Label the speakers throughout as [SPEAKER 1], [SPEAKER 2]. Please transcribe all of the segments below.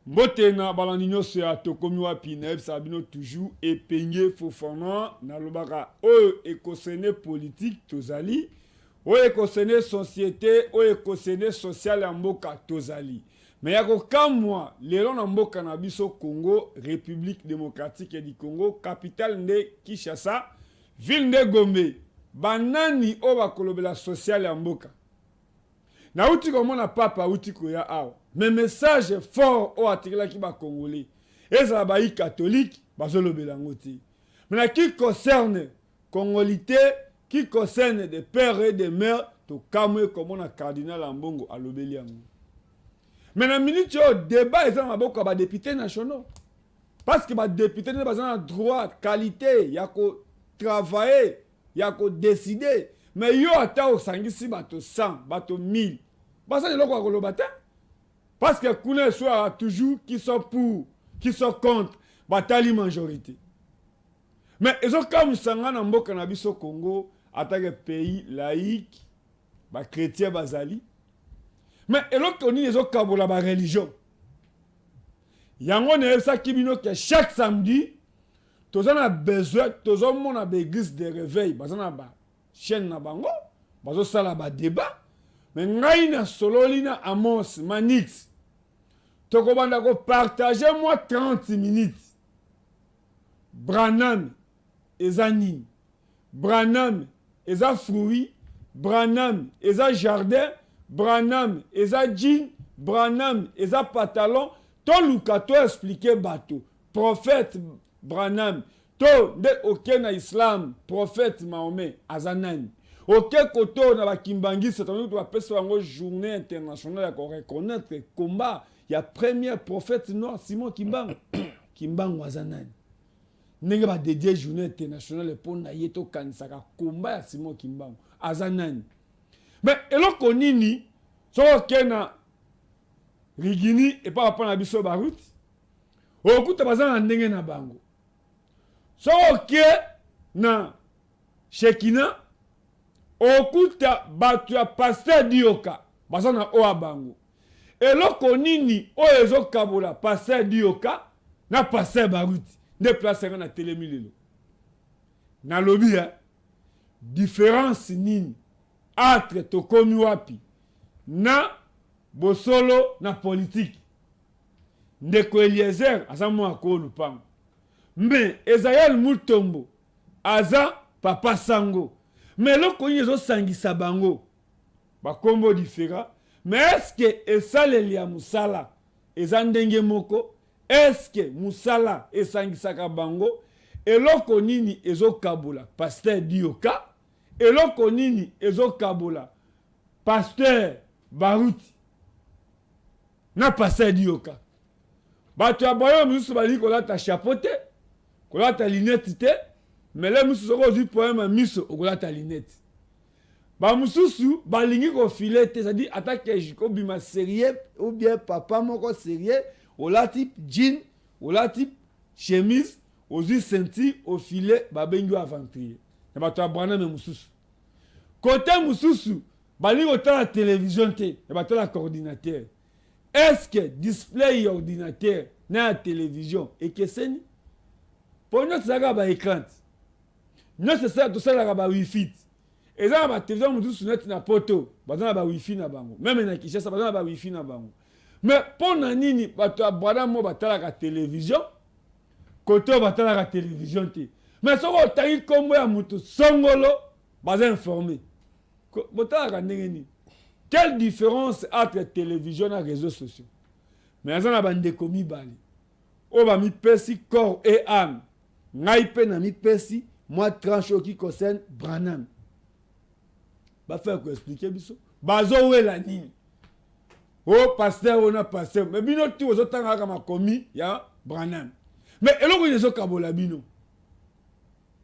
[SPEAKER 1] Mbotena balandinyo se atokomi wapi na sabino toujours epenge Fofana na lobaka oyo ekosene politique tozali oyo ekosene société oyo ekosene social ya mboka tozali mais yako kamwa lelo na mboka na biso Congo République démocratique du Congo capitale nde Kinshasa ville nde Gombe banani oyo bakolobela social ya mboka na uti komona papa uti koya awa mais message fort au atikela ki ba congolais ezala ba catholique bazolobela ngoti mais qui concerne congolité qui concerne des pères et des mères to kamwe comme on a cardinal Ambongo alobeli yango mais na minute au débat ezala maboko ba députés nationaux parce que ba députés ne bazana droit qualité ya ko travailler ya ko décider mais yo ata osangisi bato 100 bato 1000 basa de loko koloba te parce que kuna soit toujours qui sont pour qui sont contre batali majorité mais ils ont comme sanga na mboka na biso Congo attaque pays laïque ba chrétien bazali mais eloko ni les kabola ba religion yango ne ça kibino que chaque samedi tozana besoin tozomona ba église de réveil bazana ba chaîne na bango bazo sala ba débat mais ngai na sololina Amos Manix tokobanda ko partager moi 30 minutes Branham ezani Branham eza fruit Branham eza jardin Branham eza jean Branham eza pantalon to luka to expliquer bato prophète Branham to de okena islam prophète Mahomet azanani ok koto na bakimbangi c'est un autre pesa ngo journée internationale pour reconnaître combat il y a premier prophète noir Simon Kimbangu Kimbangu azanani ndenge ba dédier journée internationale pour na yeto kanisaka combat ya Simon Kimbangu azanani mais eloko nini so okena rigini et pas na biso baruti okuta bazana ndenge na bango so ok na Shekina okuta batu ya pasteur Dioka bazana oa bango eloko nini oyo ezokabola pasteur Dioka na pasteur Baruti nde place na telemi lelo na lobi différence nini entre tokomi wapi na bosolo na politique ndeko Eliezer aza mwa ko lupango mbe Ezaïel Mutombo aza papa Sango mais loko nini ezosangisa bango bakombo différent mais est-ce que esaleli ya musala eza ndenge moko est-ce que musala esangisaka bango eloko nini ezokabola pasteur Dioka eloko nini ezokabola pasteur Baruti na pasteur Dioka bato ya boyo mususu bali kolata chapeau te kolata lunette te mais les mususu ozi poème miso okolata lunette ba mususu balingi ko filer te c'est-à-dire attaque jiko bima sérieux ou bien papa moko sérieux olati jean olati chemise ozi senti au filet babengi aventurier na bato ya brana me mususu côté mususu balingi otala télévision te na bato la coordinateur est-ce que display ordinateur na télévision ekeseni pour nous ça ba écran nous c'est ça tout ça la ba wifi et ça ba télévision mususu net na poto bazana ba wifi na bango même na Kinshasa bazana ba wifi na bango mais pour na nini bato ya brana mo batala ka télévision côté batala ka télévision te mais soko otangi kombo ya mutu songolo baza informé botala ka ndenge ni quelle différence entre télévision et réseaux sociaux mais azana bandeko mibali o ba mi pesi corps et âme ngai pe na mi pesi moi tranche qui concerne Branham ba faire ko expliquer biso bazo wela nini o pasteur on a pasteur mais bino tu ozotanga ka makomi ya Branham mais eloko yeso kabola bino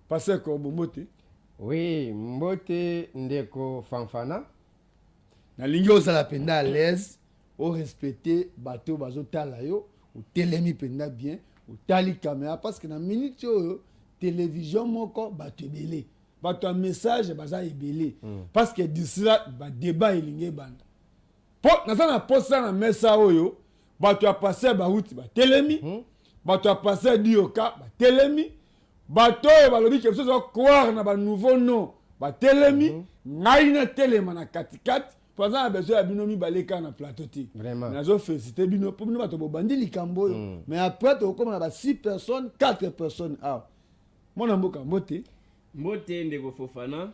[SPEAKER 1] pasteur ko bombote
[SPEAKER 2] oui mbote ndeko fanfana
[SPEAKER 3] na lingi ozala penda à l'aise au respecter bateau bazotala yo ou telemi penda bien ou tali caméra parce que na minute yo télévision moko bato ebele bato un message baza ebele parce que d'ici là ba débat elinge banda po na sana posa na mesa oyo
[SPEAKER 1] bato ya passer bauti batelemi bato ya passer dioka batelemi bato oyo balobi ke biso toza croire na banouveau nom batelemi ngai na telema na katikati mpo aza na besoin ya bino mibale kaka na plateau te nazofélicité bino mpo bino bato bobandi likambo oyo mais après tokokoma na 6 personnes 4 personnes awa mwana mboka mbote
[SPEAKER 4] ndeko Fofana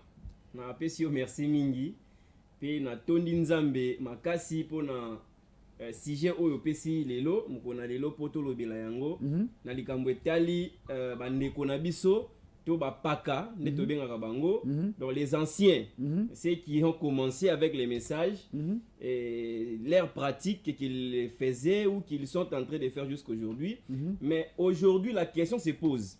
[SPEAKER 4] na apesi yo merci mingi pe na tondi nzambe makasi mpo na sujet oyo pesi lelo mokona lelo po tolobela yango na likambo etali bandeko na biso to bapaka nde tobengaka bango donc les anciens ceux qui ont commencé avec les messages et leur pratique qu'ils faisaient ou qu'ils sont en train de faire jusqu'aujourd'hui mais aujourd'hui la question se pose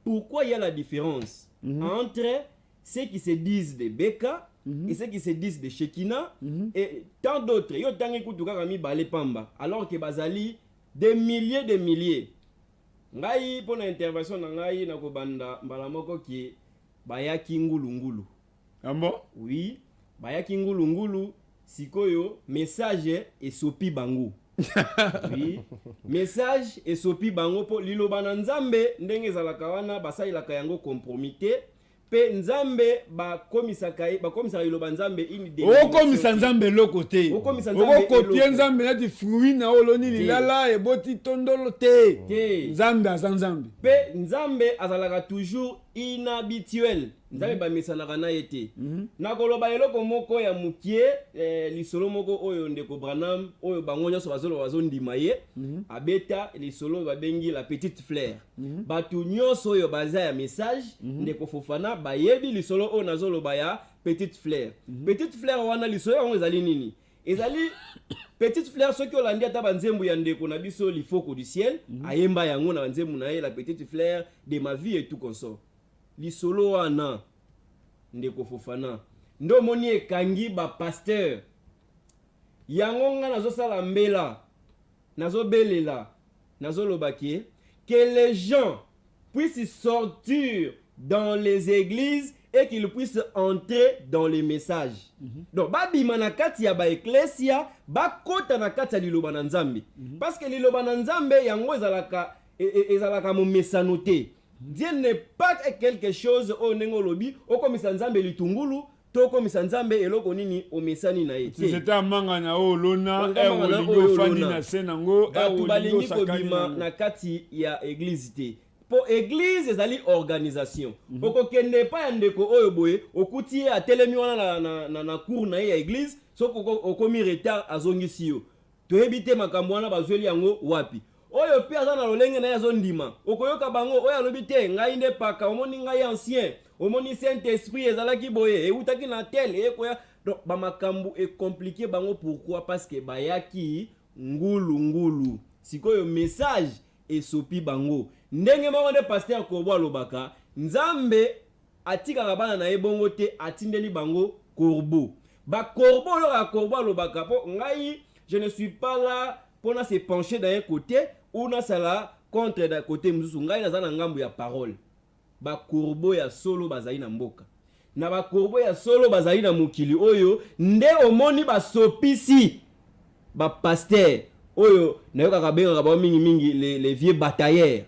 [SPEAKER 4] pourquoi il y a la différence entre ceux qui se disent des Beka et ceux qui se disent de Shekina et tant d'autres yo tangi kutuka kami balé pamba alors que bazali des milliers ngai pour l'intervention na ngai na kobanda mbala moko ki bayaki ngulungulu
[SPEAKER 1] ambo
[SPEAKER 4] oui bayaki ngulungulu sikoyo message et sopi bango oui message et sopi bango po liloba na nzambe ndenge ezalaka wana basalilaka yango compromis pe nzambe bakomisaka liloba nzambe
[SPEAKER 1] okomisa nzambe eloko te okokopie nzambe neti fruit na oloni lilala eboti tondolo te nzambe aza nzambe
[SPEAKER 4] pe nzambe azalaka toujours inhabituel nzambe bamisanaka na ye te nakoloba eloko moko ya mokie lisolo moko oyo ndeko Branham oyo bango nyonso bazondima ye abeta lisolo babengi la petite fleur bato nyonso oyo baza ya message ndeko Fofana bayebi lisolo oyo nazoloba ya petite fleur wana lisolo yango ezali nini ezali petite fleur soki olandi ata banzembo ya ndeko na biso lifoko du ciel ayemba yango na banzembo na ye la petite fleur de ma vie et tout consort lisolo wana ndeko Fofana ndo moni ekangi ba pasteur yango nga nazosala mbela nazobelela nazolobaki que les gens puissent sortir dans les églises et qu'ils puissent entrer dans les messages donc babima na kati ya ba ecclesia bakota na kati ya liloba na nzambe parce que liloba na nzambe yango ezalaka mo mesano te Dieu n'est pas quelque chose au nengolobi au komisa nzambe litungulu to komisa nzambe eloko nini o mesani na yete
[SPEAKER 1] c'était amanga na olona olingo fandi na senango
[SPEAKER 4] bato balingi kobima na kati ya église te po église ezali organisation okokende pa ya ndeko oyo boye okuti ye atelemi wana na cour na ye ya église soko okomi retard azongisi yo toyebi te makambo wana bazweli yango wapi oyo pe aza na lolenge na ye azondima okoyoka bango oyo alobi te ngai nde paka omoni ngai ancien omoni saint esprit ezalaki boye eutaki na tel ekoya donc bamakambo ecompliqué bango pourquoi parce que bayaki ngulu sikoyo message esopi bango ndenge moko nde pasteur Korbo alobaka nzambe atikaka bana na ye bongo te atindeli bango Korbo Korbo oyo Korbo alobaka po ngai je ne suis pas là pour se pencher d'un côté ou na sala contre d'un côté mususu ngai naza na ngambo ya parole Korbo ya solo bazali na mboka na Korbo ya solo bazali na mokili oyo nde omoni basopisi pasteur oyo nayokaka bengaka ba mingi les vieux batailleurs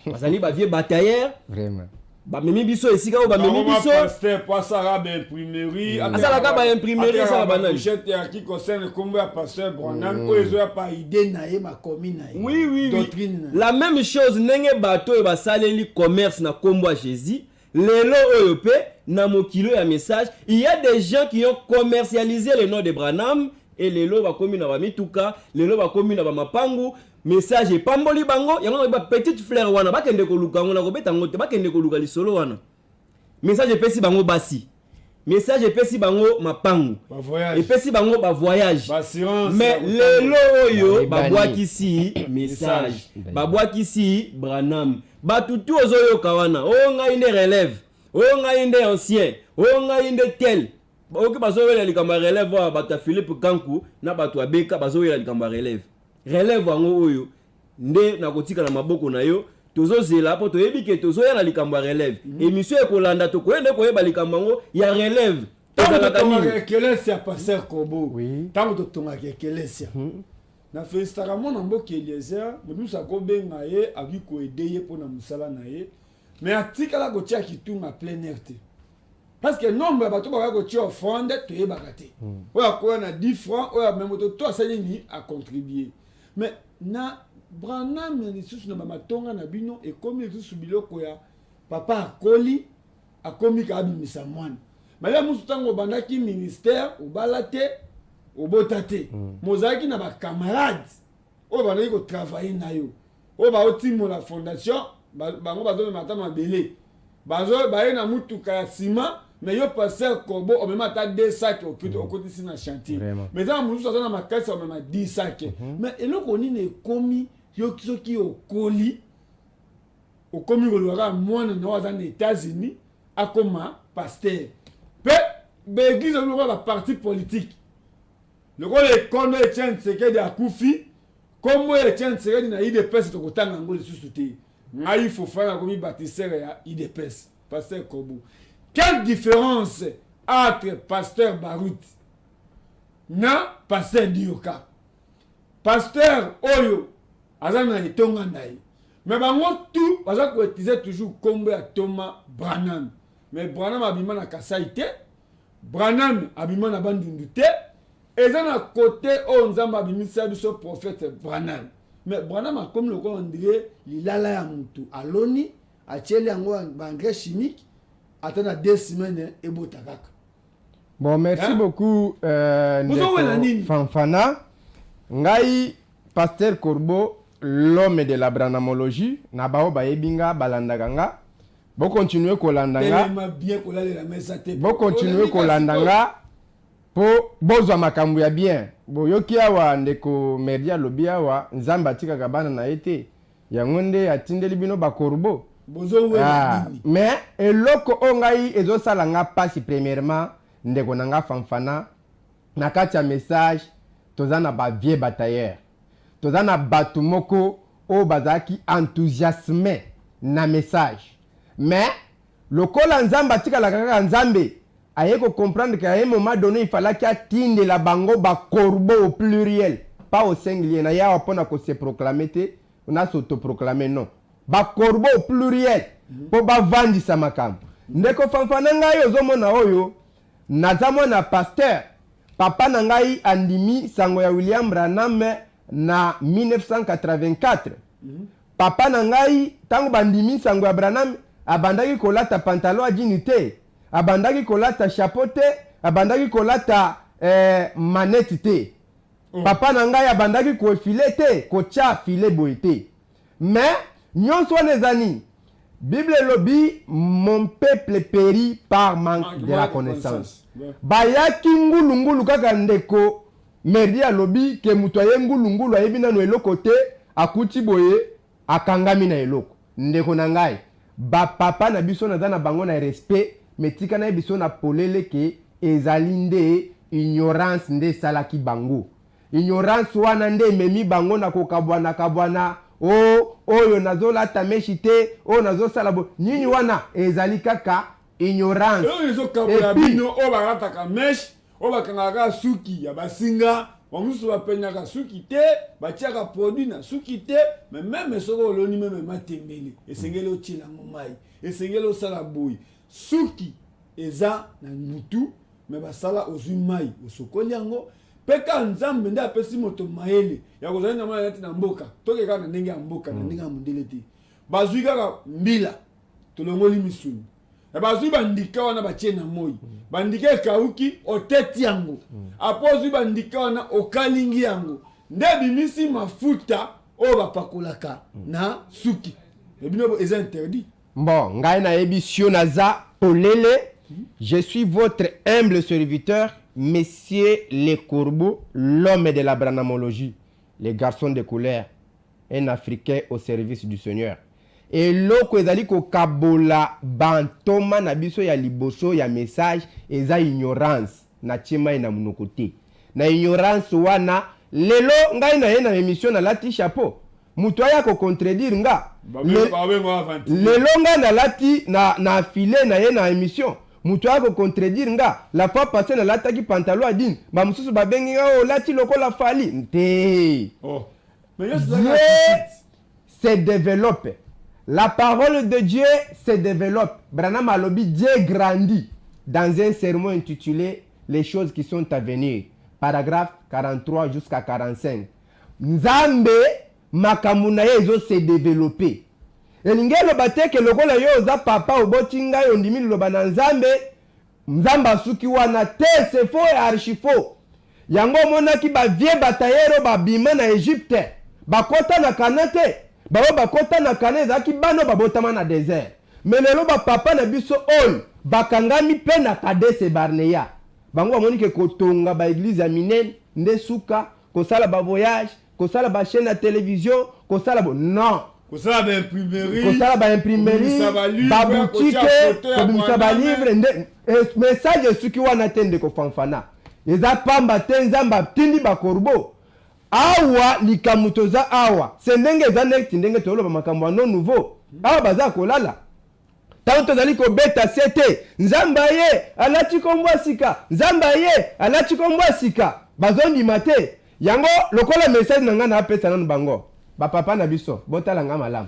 [SPEAKER 4] bazali ba vieux batailleurs
[SPEAKER 2] vraiment
[SPEAKER 4] bamemi biso esika oyo bamemi biso
[SPEAKER 1] pasteur pasara ba imprimerie
[SPEAKER 4] asalaka ba imprimerie ça banal
[SPEAKER 1] chete ya qui concerne kombo ya pasteur Branham oyo ezo ya pa
[SPEAKER 3] idée na ye makomi na ye
[SPEAKER 4] oui
[SPEAKER 3] doctrine
[SPEAKER 4] la même chose ndenge bato oyo basaleli commerce na kombo ya Jésus lelo oyo pe na mokilo ya message il y a des gens qui ont commercialisé le nom de Branham et lelo bakomi na bamituka lelo bakomi na bamapangu message epamboli bango yango na petite fleur wana bakende koluka ngo na kobeta ngo te bakende koluka lisolo wana message epesi bango basi message epesi bango mapangu epesi bango ba voyage mais lelo oyo babwakisi message babwakisi Branham batutu ozoyoka wana o ngai nde relève o ngai nde ancien o ngai nde tel oki bazoyela likambo ya relève wa bato ya Philippe Kanku na bato ya Beka bazoyela likambo ya relève wango oyo nde nakotika na maboko na yo tozozela po toyebi ke tozoya na likambo ya relève émission ekolanda tokoyende koyeba likambo yango ya relève
[SPEAKER 3] tozalaka nini ekelesia pasteur Korbo tango totongaka ekelesia
[SPEAKER 1] na félicitaka mwana mboka Eliezer modusu akobenga ye aki koede ye mpo na mosala na ye mais atikala kotia kitunga plein air te parce que nombre ya bato bakaka kotia offrande toyebaka te oyo akoya na 10 francs oyo me moto to asali nini acontribue mais na Branham ya lisusu na bamatonga na bino ekomi lisusu biloko ya papa akoli akomi kabimisa mwana mala musu tango bandaki ministère obala te obota te mozalaki na bacamarades oyo bandaki kotravaille na yo oyo baotimola fondation bango bazomema mabele baye na mutuka ya nsima mais yo passer Corbeau omema ata 2 sacs okotisi na chantier mais eza mosusu aza na makasi omema 10 sacs mais eloko nini ekomi yo soki okomi kolobaka mwana na oyo aza na États-Unis akoma pasteur mpe baeglise oloko baparti politique lokola ekondo Etienne Tshisekedi akufi kombo Etienne Tshisekedi na IDPS tokotanga yango lisusu te ngai Fofana akomi bâtisseur ya IDPS pasteur Corbeau. Quelle différence entre pasteur Barout na pasteur Dioka? Pasteur Oyo azana etonga ndaye mais bango tout baza ko utiliser toujours kombo ya Thomas Branham mais Branham abima na Kasai te Branham abima na Bandundu te eza na côté o nzamba abimisa biso prophète Branham mais Branham a comme le ko ndire lilala ya mutu aloni atieli yango ba engrais chimique attends 2 semaines et botakaka.
[SPEAKER 2] Bon, merci beaucoup Fanfana. Ngai pasteur Corbeau, l'homme de la branamologie, na bao ba ebinga balandaganga. Bo continuer kolandanga. Bo continuer kolandanga po bozwa makambo ya bien. Bo yoki awa ndeko merdia lobia wa nzamba tika kabana na ete. Yangonde atindeli bino ba Corbeau. Mais eloko ongai ezo salanga pasi premièrement ndeko nanga Fanfana na kati ya message tozana ba vieux batailleur tozana batu moko o bazaki enthousiasme na message mais lokola nzamba tika la kaka nzambe ayeko comprendre qu'à un moment donné il fallait qu'il atinde la bango ba Corbeau au pluriel pas au singulier na ya pona ko se proclamer te on a s'autoproclamer non ba Corbeau au pluriel po ba vandisa makambo ndeko Fanfana ngai ozomona oyo nazamo na pasteur papa na ngai andimi sango ya William Branham na 1984 papa na ngai tango bandimi sango ya Branham abandaki kolata pantalon a jean te abandaki kolata chapeau te abandaki kolata manette te papa na ngai abandaki ko filet te ko cha filet boy te mais nyonso nezani Bible lobi mon peuple périt par manque de la connaissance. Bayaki ngulu kaka ndeko merdia lobi ke mutoye ngulu ayebina no eloko te akuti boye akangami na eloko. Ndeko na ngai ba papa na biso na zana bango na respect metika na biso na polele ke ezali nde ignorance nde salaki bango. Ignorance wana nde memi bango na kokabwana oyo nazola tameshite o nazosala bo nyinyi wana ezali kaka ignorance
[SPEAKER 1] ezo kabola bino o barataka mesh o bakangaka suki ya basinga bamusu bapenyaka suki te batiaka produit na suki te mais même soko oloni même matembele esengeli otila ngomai esengeli osala boy suki eza na mutu mais basala ozwi mai osokoli yango peka nzambe nda apesi moto maele ya kozali na mwana neti na mboka toke kaka na ndenge ya mboka na ndenge ya mondele te bazwi kaka mbila tolongoli misuni bazwi bandika wana batie na moi bandika ekauki oteti yango apo ozwi bandika wana okalingi yango nde bimisi mafuta oyo bapakolaka na suki ebino eza interdit.
[SPEAKER 2] Bon ngai na ebisio naza polele je suis votre humble serviteur Monsieur Le Corbeau, l'homme de la branamologie, les garçons de couleur, un Africain au service du Seigneur. Et loko ezali ko kabola bantoma na biso ya liboso ya message eza ignorance na chima ina munokote. Na ignorance wana lelo ngai na yena émission na lati chapeau. Mutu aya ko contredire nga. Lelo nga na lati na filet na yena émission. mutu ako contredire nga la fois passée na lataki pantalon adine ba mususu ba bengi nga lati lokola fali nte.
[SPEAKER 1] Mais
[SPEAKER 2] Dieu se développe. La parole de Dieu se développe. Branham alobi Dieu grandit dans un sermon intitulé Les choses qui sont à venir. Paragraphe 43 jusqu'à 45. Nzambe makamuna yezo se développer. Elingelo bateke lokola yo za papa obotinga yo ndimi loba na Nzambe. Nzamba suki wana te c'est faux et archi faux. Yango monaki ba vie batayero ba bima na Égypte. Bakota na kanate. Babo bakota na kanate zaki bano babotama na désert. Mais lelo ba papa na biso ol bakangami pe na Kadese Barnea. Bango bamoni ke kotonga ba église ya minene nde suka kosala ba voyage, kosala ba chaîne na télévision, kosala bo non.
[SPEAKER 1] Kosala ba imprimerie,
[SPEAKER 2] ba boutique, kobimisa ba livre nde message suki wana tende ko fanfana. Eza pamba te Nzamba tindi ba korbo. Awa likamutoza awa. Sendenge eza nekti ndenge toloba makambo no nouveau. Awa baza kolala. Tanto zali ko beta sete. Nzamba ye alati kombwa sika. Nzamba ye alati kombwa sika. Bazondi mate. Yango lokola message nanga na apesa nanu bango. Ba papa na biso botala nga malam.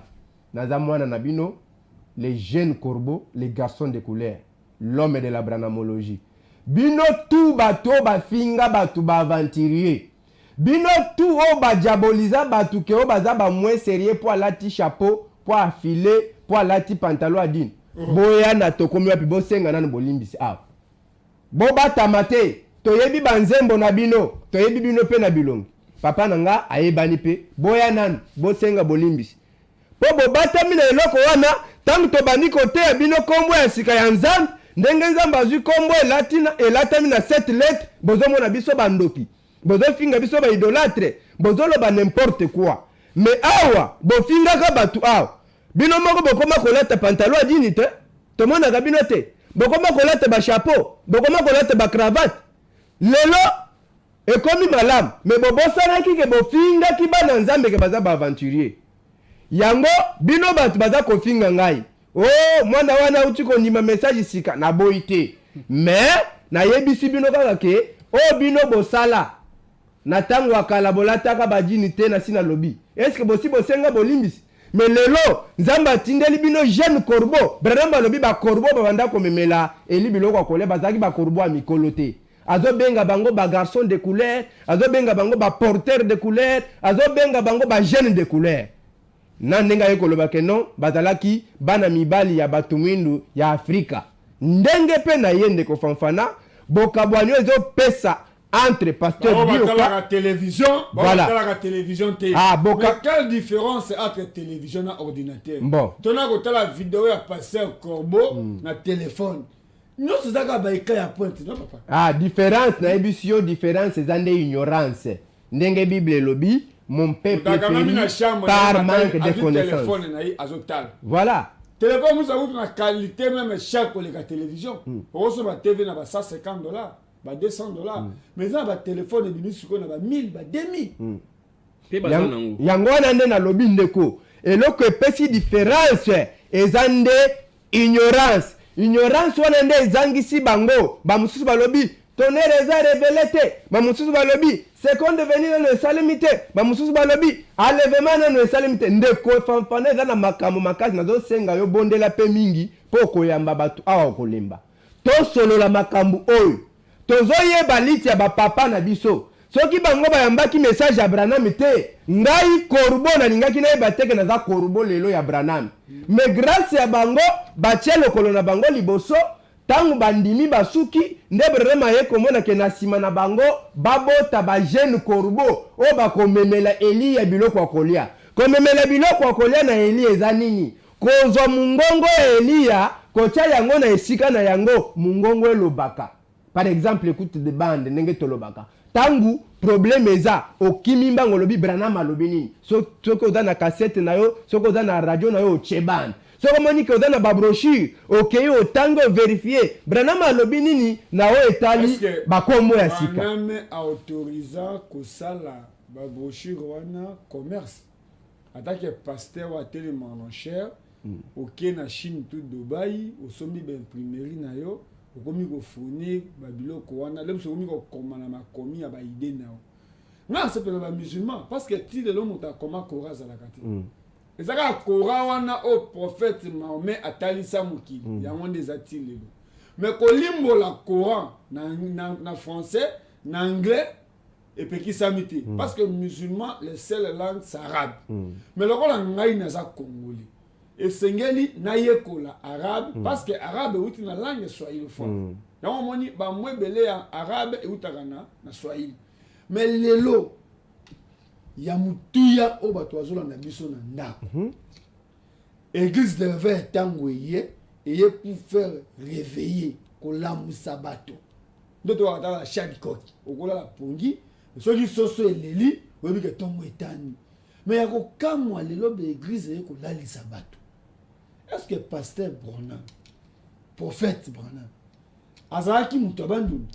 [SPEAKER 2] Naza mwana na bino les jeunes corbeaux, les garçons de couleur, l'homme de la branamologie. Bino tout bato ba finga batu ba aventurier. Bino tout o ba diaboliza batu ke o baza ba moins sérieux pour alati chapeau, pour affiler, pour alati pantalon adine. Boya na tokomi wapi bo senga nanu bolimbisi aw. Bo batamate, toyebi banzembo na bino, toyebi bino pe na bilongi. Papa nanga ayebani pe, boya nanu, bo senga bolimbisi. Po bo batami na eloko wana, tangu to bani kote ya bino kombo ya sika ya Nzambe, ndenge Nzambe azwi kombo elatami na 7 lettres, bozo mona biso bandoki. Bozo finga biso ba idolâtre, bozo loba n'importe quoi. Mais awa, bo finga ka batu awa. Bino moko bokoma kolata pantalon adini te, to mona ka bino te. Bokoma kolata ba chapeau, bokoma kolata ba cravate. Lelo ekomi malam, mais bobosana ki ke bo finga ki bana Nzambe ke baza ba aventurier. Yango bino batu baza ko finga ngai. Oh, mwana wana uti ko ndima message sika na boite. Mais na yebisi bino kaka ke o bino bosala. Na tango akala bolataka badini te na sina lobi. Est-ce que bosi bosenga bolimbisi? Mais lelo Nzamba tindeli bino jeune corbeau. Branham lobi ba corbeau babanda ko memela eli biloko akole bazaki ba corbeau amikolo te. Azo benga bango ba garçon de couleur, azo benga bango ba porteur de couleur, azo benga bango ba jeune de couleur. Na ndenga yekoloba ke non bazalaki bana mibali ya batu mwindu ya Afrika. Ndenge pe na yende ko fanfana bokabwanyo ezo pesa entre pasteur Bioka
[SPEAKER 1] la télévision,
[SPEAKER 2] voilà
[SPEAKER 1] la télévision té.
[SPEAKER 2] Ah, boka.
[SPEAKER 1] Mais quelle différence entre télévision et ordinateur?
[SPEAKER 2] Bon.
[SPEAKER 1] Tu as la vidéo à pasteur Corbeau na téléphone. Non, c'est ça qui a pointe, non papa.
[SPEAKER 2] Ah, différence na ebisio différence ezande ignorance. Ndenge Bible lobi mon peuple périt par manque de connaissance. Voilà.
[SPEAKER 1] Téléphone, vous avez une qualité même cher pour la télévision. Pour eux, la TV n'a pas $150, $200. Mais ça, le téléphone est venu sur 1000, 2000.
[SPEAKER 2] Yango nande na lobi ndeko. Et là que petit différence ezande ignorance. Ignorance wana nde ezangisi bango. Ba mususu ba lobi tonnerre eza révélé te. Ba mususu ba lobi seconde venir no esalimite. Ba mususu ba lobi enlèvement no esalimite. Ndeko fanfana eza na makambo makasi nazo senga yo bondela pe mingi po koyamba batu awa kolemba. To solo la makambo oyo. Tozoyeba liti ya ba papa na biso. Soki bango bayambaki message ya Branham te, ngai korbo na ningaki na yeba teke na za korbo lelo ya Branham. Mais grâce ya bango, batie lokolo na bango liboso, tangu bandimi basuki, nde Branham ye komona ke na sima na bango, babota ba jeune korbo, o ba komemela Eli ya biloko ya kolia. Komemela biloko ya kolia na Eli eza nini? Kozwa mungongo ya Elia, kotia yango na esika na yango, mungongo elobaka. Par exemple, écoute de bande, nenge tolobaka. Tangu problème eza okimimba ngolobi Branham alobi nini soko oza na cassette na yo soko oza na radio na yo ochebande soko moni ke oza na ba brochure okei otango vérifier Branham alobi nini na o etali bakombo ya sika
[SPEAKER 1] Branham a autorisa kosala ba brochure wana commerce atake pasteur wa télé en enchère okei na Chine tout Dubai osomi ba imprimerie na yo okomi ko fournir ba biloko wana le okomi ko koma na makomi ya ba idée na nga sepela ba musulman parce que ti le monta koma kora za la kati ezaka kora wana o prophète Mahomet atalisa mokili yango ndeza ti lelo mais kolimbola Coran na français na anglais et puis qui s'amité parce que musulman les seules langues c'est arabe mais lokola ngai naza congolais et sengeli na yekola arabe parce que arabe outi na langue swahili fort yango moni ba mwebele ya arabe e utaka na swahili mais lelo ya mutuya o bato bazolanda biso na ndako église de verre tango eye pour faire réveiller kolamusa bato ndoto wakatala shadikoki okola la pongi soki soso eleli oyebi ke tongo etani mais ya kokamwa lelo be église eye kolalisa bato. Est-ce que pasteur Branham, prophète Branham, azalaki mutu abandoni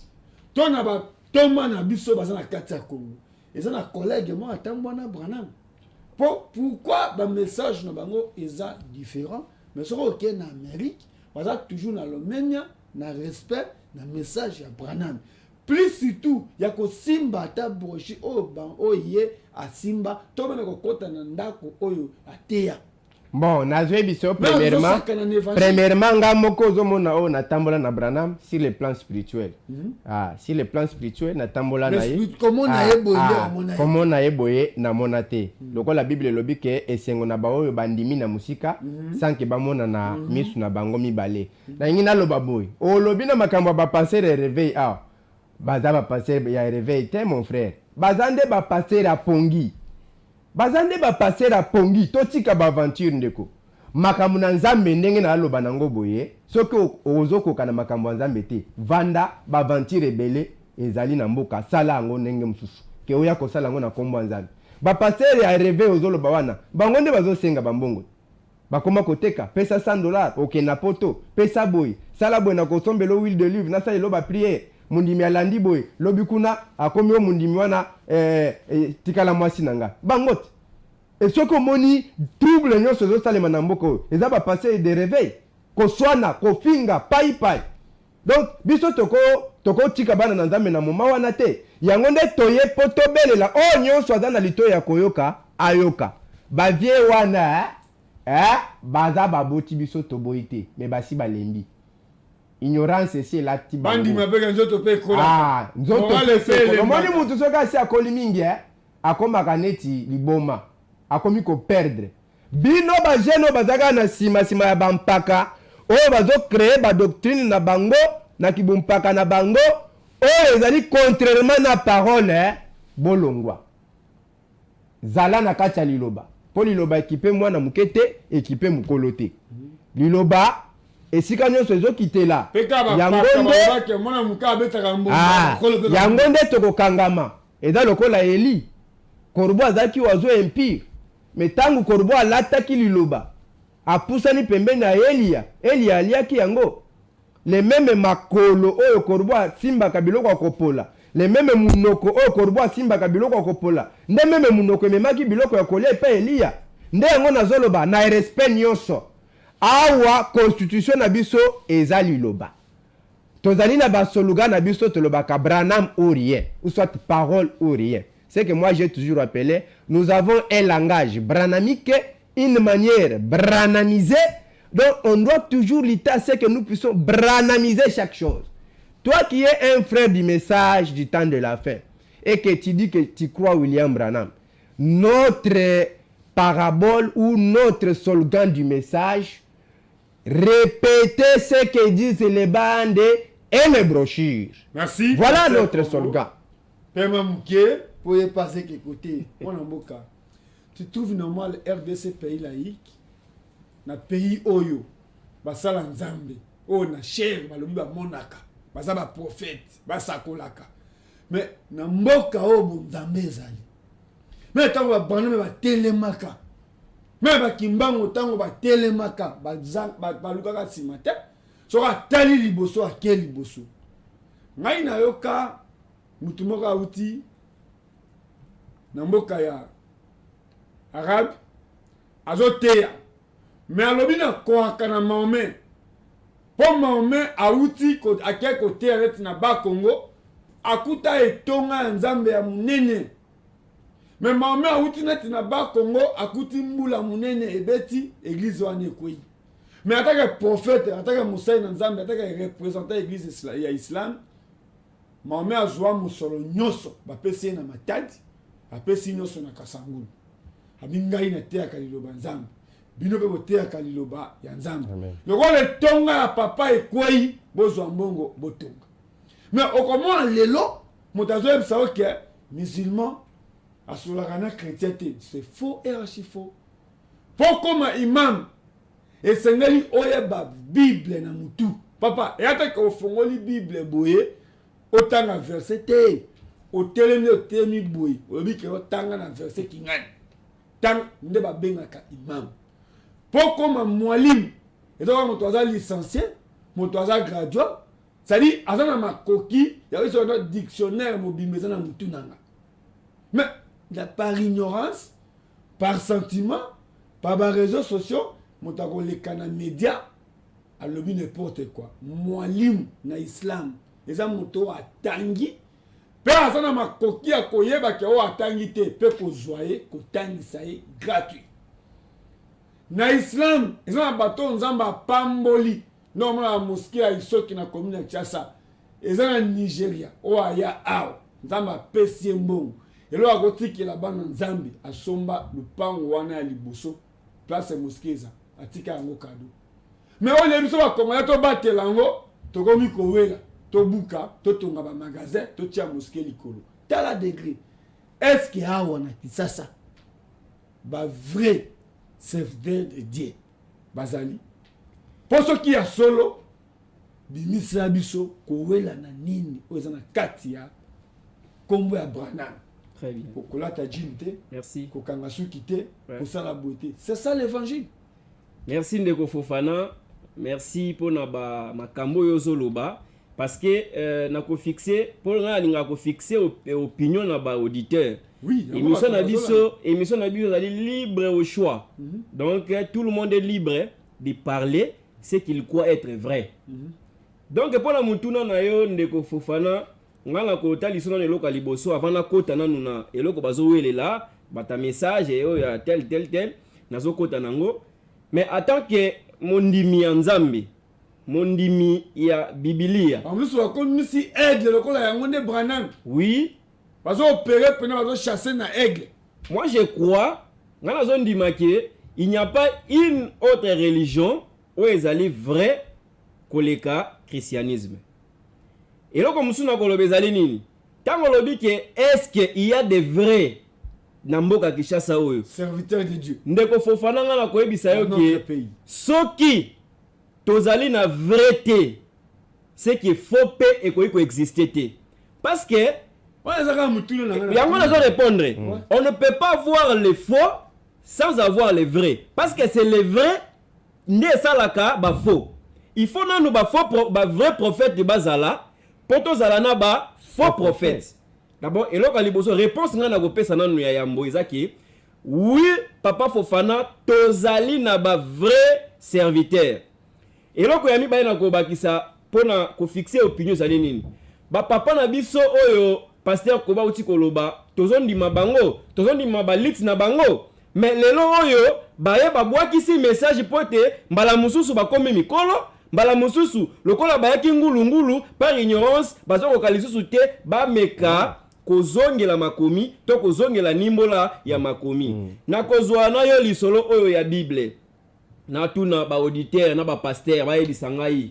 [SPEAKER 1] tona ba toma na biso baza na kati ya Congo eza na collègue mo atambwa na Branham pourquoi ba message na bango eza différent mais soko ok na Amérique baza toujours na lomenya na respect na message ya Branham plus surtout ya ko simba ata brochi oye asimba to mena ko kota na ndako oyo ateya.
[SPEAKER 2] Bon, nazwe biso premièrement nga moko ozomona o na tambola na Branham sur le plan spirituel. Sur le plan spirituel na tambola na ye.
[SPEAKER 3] Comment
[SPEAKER 2] na yeboye na monate. Loko la Bible lobi ke esengo na ba oyo bandimi na musika sans que ba mona na misu na bango mibale. Na ngina loba boy. O lobi na makambo ba passer réveil baza ba passer ya réveil te mon frère. Bazande ba passer a pongi. Bazande ba passer a pongi totika ba aventure ndeko makambo na nzambe ndenge na aloba nango boye soki ozokoka na makambo ya nzambe te vanda ba aventure ebele ezali na mboka sala yango ndenge mosusu ke oya kosala yango na kombo ya nzambe ba passer ya réveil ozoloba wana bango nde bazosenga bambongo bakoma koteka pesa $100 oke na poto pesa boye sala boye na kosombelo huile de livre na sala loba prière mundimi alandi boye lobi kuna akomi o mundimi wana tikala mwasi nanga bangote et ce que moni trouble nyonso zo salema na mboko eza ba passer de réveil ko swana ko finga pai donc biso toko tika bana na nzambe na moma wana te yango nde toye poto belela o nyonso aza na lito ya koyoka ayoka ba vie wana baza baboti biso toboite mais basi balembi ignorance c'est la tiba
[SPEAKER 1] bandi mapeka nzoto pe kola
[SPEAKER 2] nzoto pe moni mutu soka si akoli mingi akomaka neti liboma akomi ko perdre bino ba jeno bazaka na sima ya bampaka oyo bazo créer ba doctrine na bango na kibumpaka na bango oyo ezali contrairement na parole bolongwa zala na kati ya liloba po liloba ekipe mwana mukete ekipe mukolo te liloba esika nyonso ezokitela yango nde tokokangama eza lokola Eli Korbo azaki wazo empire mais tangu Korbo alataki liloba apusani pembeni na Elia aliaki yango le meme makolo oyo Korbo simbaka biloko akopola le meme munoko oyo Korbo simbaka biloko akopola nde meme munoko ememaki biloko ya kolia epa Elia nde yango nazoloba na respect nyonso awa constitution na biso eza liloba tozali na basoluga na biso tolobaka Branham ou rien ou soit parole ou rien. C'est que moi j'ai toujours appelé, nous avons un langage branhamique, une manière branhamisée, donc on doit toujours lutter à ce que nous puissions branhamiser chaque chose. Toi qui es un frère du message du temps de la fin et que tu dis que tu crois William Branham, notre parabole ou notre slogan du message, répétez ce que disent les bandes et les brochures.
[SPEAKER 1] Merci.
[SPEAKER 2] Voilà notre slogan.
[SPEAKER 1] Pema Mouké,
[SPEAKER 3] pour y passer quelque côté, tu trouves normal RDC pays laïque, na pays Oyo, basala nzambe, na cher, balobi ba monaka, basa ba prophète, basakolaka. Mais na mboka oyo nzambe ezali. Mais tango ba bana ba telemaka. Mais ba kimbango tango ba telemaka, ba lukaka simate, soka tali liboso akeli liboso. Ngai na yoka mutu moko auti na mboka ya arabe azoteya mais alobi na koaka na Mahomet
[SPEAKER 1] po Mahomet auti ake kote areti na ba Congo akuta etonga ya nzambe ya munene. Mais Mahomet auti neti na ba Congo akuti mbula munene ebeti église wana ekwei. Mais ataka prophète, ataka Musa na nzambe, ataka représenter église ya Islam, Mahomet azwa musolo nyoso bapesi na matadi, bapesi nyoso na kasangulu. Abingai na te akaliloba nzambe. Bino pe bote akaliloba ya nzambe. Lokola tonga ya papa ekwei bozwa mbongo botonga. Mais okomo lelo motazo ebisa oke musulman asolaka na chrétien te, c'est faux et archi faux. Po koma imam esengeli oyeba Bible na mutu. Papa, eyata ka ofongoli Bible boye otanga verset te. Otelemi boye, obi ke otanga na verset kingani. Tang nde ba bengaka imam. Po koma mwalimu, ezo moto aza licencié, moto aza gradué, c'est-à-dire azana makoki, ya wiso na dictionnaire mobimeza na mutu nanga. Mais par ignorance, par sentiment, par les réseaux sociaux, moto les canaux médias, a lobby n'importe quoi. Mwalimu na islam, eza moto atangi, pe azana makoki ya koyeba ke o atangi te, pe ko zoye, ko tangi saye gratuit. Na islam, eza na bato nzamba pamboli, non la mosquée ya isoki na commune ya Tchassa, eza na Nigeria, o aya ao, nzamba pesi mbongo. Elo akotiki la bana nzambi asomba lupango wana ya liboso place mosquée atika yango kado. Mais on le biso ba kongola to batela ngo to komi kowela to buka to tonga ba magasin to tia mosquée likolo. Tala degré. Est-ce que awa na Kisasa ba vrai serviteur de Dieu bazali poso ki ya solo bimisa biso kowela na nini ozana kati ya kombo ya Branham.
[SPEAKER 4] Très bien.
[SPEAKER 1] Merci. C'est ça l'évangile.
[SPEAKER 4] Merci Ndeko Fofana. Merci pour ma makambo yozoloba parce que nako fixer pour nga ko fixer opinion na ba auditeur.
[SPEAKER 1] Oui.
[SPEAKER 4] Émission na biso ali libre au choix. Donc tout le monde est libre de parler ce qu'il croit être vrai. Donc pour la mutuna na yo Ndeko Fofana nganga ko tali sona eloko liboso avant na kota nanu na eloko bazowelela bata message yo ya tel nazo kota nango mais attends que mondimi ya nzambe mondimi ya Biblia
[SPEAKER 1] en plus wa comme si aigle lokola yango nde Branham
[SPEAKER 4] oui
[SPEAKER 1] bazo opérer pena bazo chasser na aigle.
[SPEAKER 4] Moi je crois ngana zo ndima ke il n'y a pas une autre religion où ezali vrai koleka christianisme. Et là, comme nous avons dit, nini? Tant qu'on dit que est-ce qu'il y a des vrais Namboka Kishasa oyo
[SPEAKER 1] serviteurs de Dieu.
[SPEAKER 4] Ndeko Fofana na koyebisa yo ki soki tozali na vérité, c'est que faux pe et ko exister te. Parce que yango nazo répondre. On ne peut pas voir les faux sans avoir les vrais. Parce que c'est les vrais ne salaka ba faux. Il faut nanu ba faux ba vrai prophète de bazala. Poto zalana ba faux prophète. D'abord, et là, réponse na kopesa nanu ya yambo izaki. Oui, papa Fofana, tozali na ba vrai serviteur. Et là, ko yami ba na ko bakisa pona ko fixer opinion zali nini. Ba papa na biso oyo pasteur Koba uti koloba, tozondima bango, tozondima ba lit na bango. Mais lelo oyo ba ye ba bwakisi message pote mbala mususu ba komi mikolo. Mbala mususu lokola bayaki ngulu par ignorance bazo kokalisusu te ba meka kozongela makomi to kozongela nimbola ya makomi na kozwa na yo lisolo oyo ya Bible na tuna ba auditeur na ba pasteur ba yebisa ngai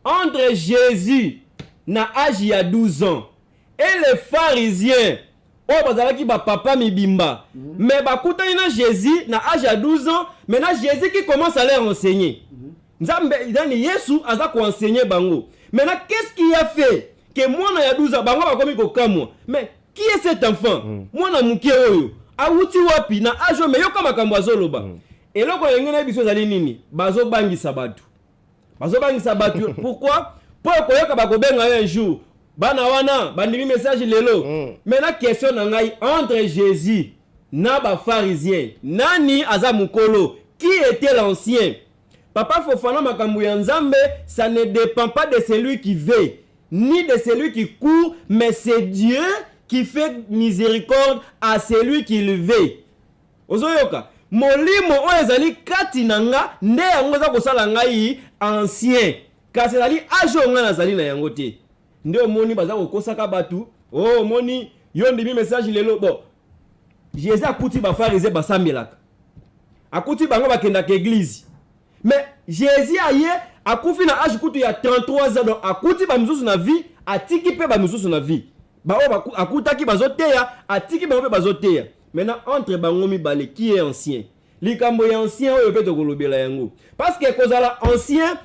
[SPEAKER 4] entre Jésus na âge ya 12 ans et les pharisiens oh bazalaki ba papa mibimba mais bakutani na Jésus na âge ya 12 ans mais na Jésus qui commence à leur enseigner. Nzambe idani Yesu aza ko enseigner bango. Maintenant qu'est-ce qui a fait que moi na ya 12 ans bango bakomi ko kamwa? Mais qui est cet enfant? Moi na muke oyo. Awuti wapi na ajo me yoka makambo azoloba. Eloko yengena biso zali nini? Bazo bangisa batu. Bazo bangisa batu. Pourquoi? Pour koyoka bakobenga un jour. Bana wana bandimi message lelo. Maintenant question na ngai entre Jésus na ba pharisien. Nani aza mukolo? Qui était l'ancien? Papa Fofana makambo ya Nzambe, ça ne dépend pas de celui qui veut, ni de celui qui court, mais c'est Dieu qui fait miséricorde à celui qui le veut. Ozoyoka, molimo oyo ezali kati nanga nde yango za kosala ngai ancien. Kasi ezali age nga nazali na yango te. Nde omoni baza kokosaka batu. Oh omoni yo ndimi message lelo bo. Jésus akuti ba pharisé basambelaka. Akuti bango bakendaka église. Mais Jésus aye akufi na age kutu ya 33 ans donc akuti ba misusu na vie, atiki pe ba misusu na vie. Ba o akutaki bazoteya, atiki bango pe bazoteya. Maintenant entre bango mibale qui est ancien? Likambo ya ancien oyo pe to kolobela yango. Parce que kozala ancien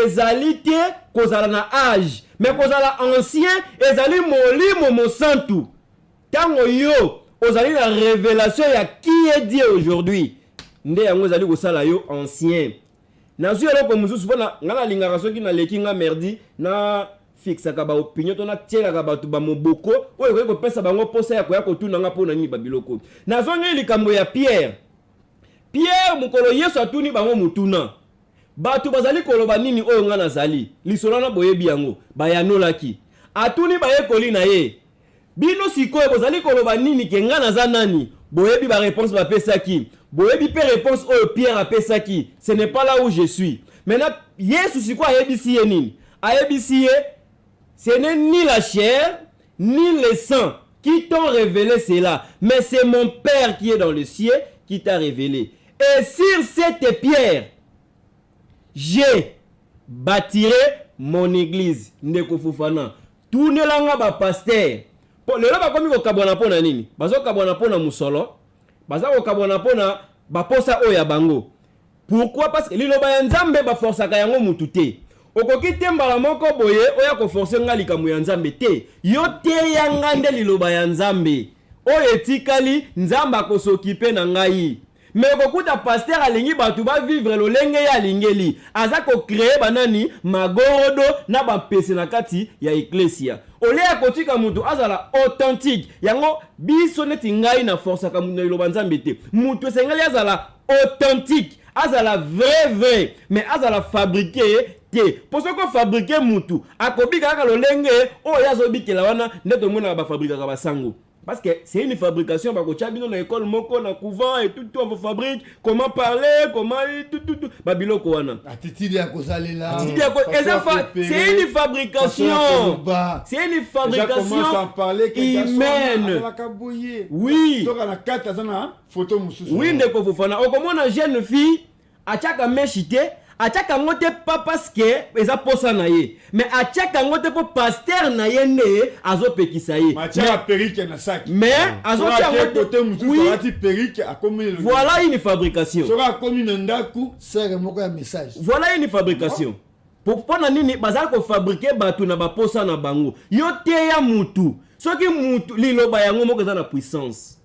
[SPEAKER 4] ezali te kozala na âge, mais kozala ancien ezali molimo mosantu. Tango yo ozali la révélation ya qui est Dieu aujourd'hui. Nde yango ezali kosala yo ancien. Nazu eloko mususu pona ngana lingaka soki na leki nga merdi na fixaka ba opinion to na tielaka bato ba moboko oyo ko kopesa bango posa ya koya kotuna nga pona nini babiloko. Nazo ngi likambo ya Pierre. Pierre mukolo Yesu atuni bango mutuna. Bato bazali koloba nini oyo nga nazali. Lisolo na boyebi yango bayanolaki. Atuni bayekoli na ye. Bino sikoyo bozali koloba nini ke nga naza nani? Boyebi ba réponse ba pesaki. Boyebi pe réponse oyo Pierre a pesaki. Ce n'est pas là où je suis. Maintenant Yesu siko ayebisi ye nini? Ayebisi ye ce n'est ni la chair ni le sang qui t'ont révélé cela, mais c'est mon Père qui est dans le ciel qui t'a révélé. Et sur cette pierre je bâtirai mon église. Ndeko Fofana tunelanga ba pasteur po lelo bakomi ko kabona pona nini bazo kabona pona musolo bazo ko kabona pona baposa oya bango. Pourquoi? Parce que liloba ya Nzambe ba forçaka yango mutu te. Okoki te mbala moko boye oya ko forcer nga likambo ya Nzambe te. Yo te yanga nde liloba ya Nzambe oyo etikali Nzambe akosokipe na ngai. Mais okokuta pasteur alingi batu ba vivre lolenge ya lingeli aza ko créer banani magorodo na ba pese na kati ya ecclesia. Ole akotika mutu azala authentique yango biso neti ngai na force ka mutu liloba Nzambe te. Mutu sengali azala authentique, azala vrai, mais azala fabriqué te. Pour ce qu'on fabriquer mutu akobika kaka lolenge oyo azobikela wana ndeto mona ba fabriquer ka basango. Parce que c'est une fabrication, bino na école moko na couvent et tout on fabrique, comment parler, comment tout babilo ko wana.
[SPEAKER 3] Attitude ya kosalela.
[SPEAKER 4] C'est une fabrication. C'est une fabrication humaine. Oui.
[SPEAKER 3] Photo mususu.
[SPEAKER 4] Oui, ndeko Fofana. Okomona jeune fille achaka meshite achaka ngote pas parce que eza posa na ye, mais achaka ngote po pasteur na ye ne azopekisa ye.
[SPEAKER 1] Macha perike na sac.
[SPEAKER 4] Mais azotia
[SPEAKER 1] côté mususu ati perike akomi le.
[SPEAKER 4] Voilà une fabrication.
[SPEAKER 1] Sera comme une ndaku,
[SPEAKER 3] c'est moko ya message.
[SPEAKER 4] Voilà une fabrication. Pour pona nini bazali ko fabriquer batu na ba posa na bango. Yo te ya mutu. Soki mutu liloba yango moko za na puissance.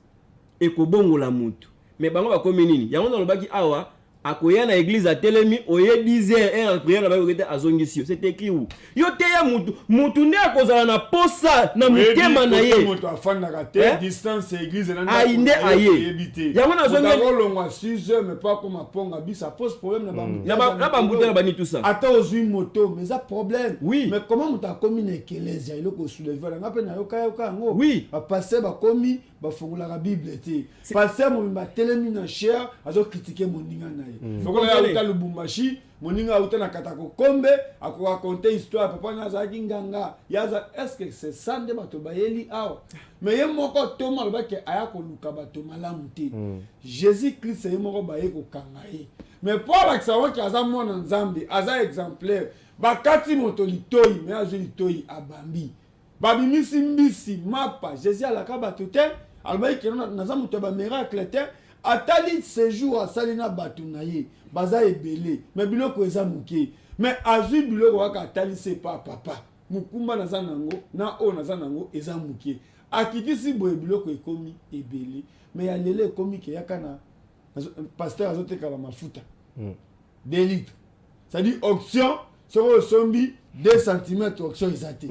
[SPEAKER 4] Ekobongo la mutu. Mais bango bakomi nini? Yango na lobaki awa akoya na église a telemi oye 10h et en prière na ba kokete azongisio. C'est écrit où? Yo te ya mutu ne akozala na posa na mutema na ye.
[SPEAKER 1] Mutu afanda ka te distance église na
[SPEAKER 4] ainde aye.
[SPEAKER 1] Yango na zonga longwa 6h mais pas comme ponga bi ça pose problème na ba mutu.
[SPEAKER 4] Na ba mutu na bani tout ça.
[SPEAKER 1] Ata ozui moto mais ça problème.
[SPEAKER 4] Oui.
[SPEAKER 1] Mais comment mutu akomi na ecclesia il ko soulever nga pe na yoka ngo.
[SPEAKER 4] Oui.
[SPEAKER 1] Ba passer ba komi ba fungula la Bible te. Passer mo ba telemi na cher azo critiquer moninga na ye. Fokola ya uta Lubumbashi moninga uta na katako kombe ako raconter histoire papa na zaki nganga yaza est-ce que c'est ça nde bato bayeli awa mais ye moko toma lobaki aya ko luka bato malamu te. Jésus Christ ye moko baye ko kanga ye mais pour la savoir ki aza mona Nzambe aza exemplaire bakati moto litoi mais azo litoi abambi babimisi mbisi mapa Jésus alaka bato te albayi ke naza moto ba miracle te atali séjour asali na bato na ye baza ebele mais biloko eza muke mais azui biloko waka atali se pa papa mukumba naza nango na o naza nango eza muke akitisi boye biloko ekomi ebele mais ya lele ekomi ke yaka na pasteur azoteka ba mafuta 2 litres ça dit auction soko sombi 2 cm auction ezate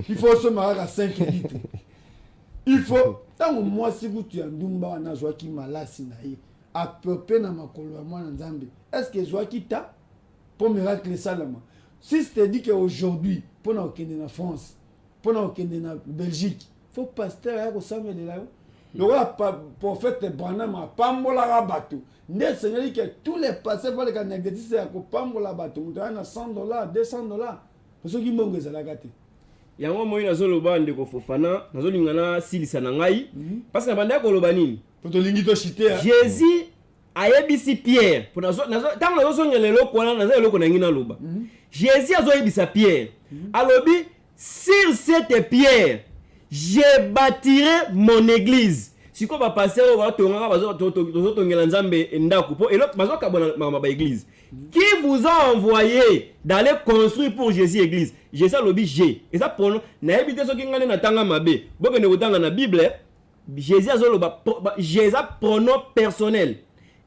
[SPEAKER 1] il faut somba à 5 litres il faut tango mwasi kutu ya ndumba wana zwaki malasi na ye apepe na makolo ya mwana Nzambe est-ce que zwaki ta
[SPEAKER 3] pour miracle salama. Si c'est dit qu'aujourd'hui, pour nous qui en France, pour nous qui en Belgique, il faut pasteur à Samuel de là. Le roi prophète Branham a pambola bateau. Ne Seigneur dit que tous les pasteurs pour les canadiens c'est à pambola bateau. Vous avez $100, $200. Pour ceux qui m'ont gagné la gâte.
[SPEAKER 4] Yango moi nazoloba ndeko Fofana, nazolingana silisa na ngai parce que banda koloba nini?
[SPEAKER 3] Pour lingi to chité.
[SPEAKER 4] Jésus ayebisi Pierre. Pour nazo tango nazosonga lelo kwana nazo lelo kona ngina loba. Jésus azoyebisa Pierre. Alobi sur cette pierre je bâtirai mon église. Si ko ba passer ba tonga ba tongela nzambe ndako po elo bazo kabona ba église. Qui vous a envoyé d'aller construire pour Jésus église? Jésus alobi J. Et ça pronom na ebité so ki ngane na tanga mabe. Boke ne kotanga na Bible, Jésus azoloba Jésus pronom personnel.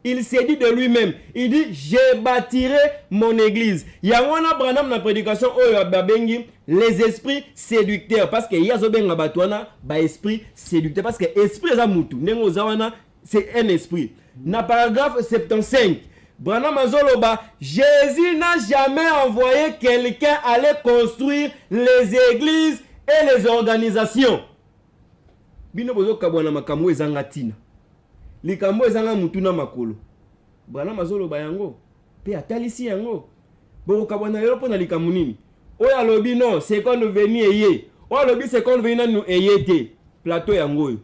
[SPEAKER 4] Il s'est dit de lui-même, il dit je bâtirai mon église. Yangona Branham na prédication oyo babengi les esprits séducteurs parce que yazo benga batwana ba esprit séducteur parce que esprit za mutu nengo zawana c'est un esprit. Na paragraphe 75 Branham azoloba Jésus n'a jamais envoyé quelqu'un aller construire les églises et les organisations. Bino bozo kabwana makambo ezanga tina. Likambo ezanga mutu na makolo. Branham azoloba yango pe atalisi yango. Bo kabwana yelo pona likambo nini? Oya lobi non, seconde venue eye. Oya lobi seconde venue na nu eyete. Plateau yango yo.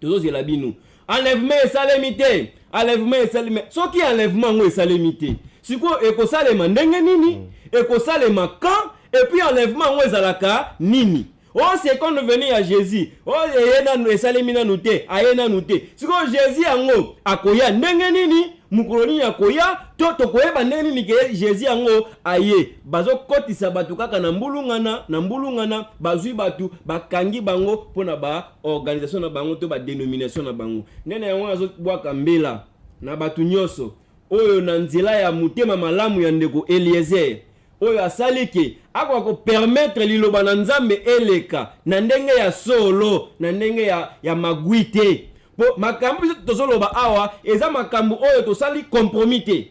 [SPEAKER 4] Tozo la bino. Enlèvement et salemité. Enlèvement et salemité. Ce qui enlèvement ngo et salemité. Siko ekosalema ndenge nini? Ekosalema quand? Et puis enlèvement ngo ezalaka nini? Oh, c'est quand nous venons à Jésus. Oh, yena nous esalemina nous te, ayena nous te. Siko Jésus ango akoya ndenge nini? Mukoloni akoya to koyeba ndenge nini ke Jésus ango aye. Bazo kotisa batu kaka na mbulungana bazui batu bakangi bango pona ba organisation na bango to ba dénomination na bango. Nene yango azo bwaka mbela na batu nyoso. Oyo na nzela ya mutema malamu ya ndeko Eliezer. Oyo asalike akwa ko permettre liloba na nzambe eleka na ndenge ya solo na ndenge ya magwite po makambu tozoloba awa eza makambu oyo tosali compromis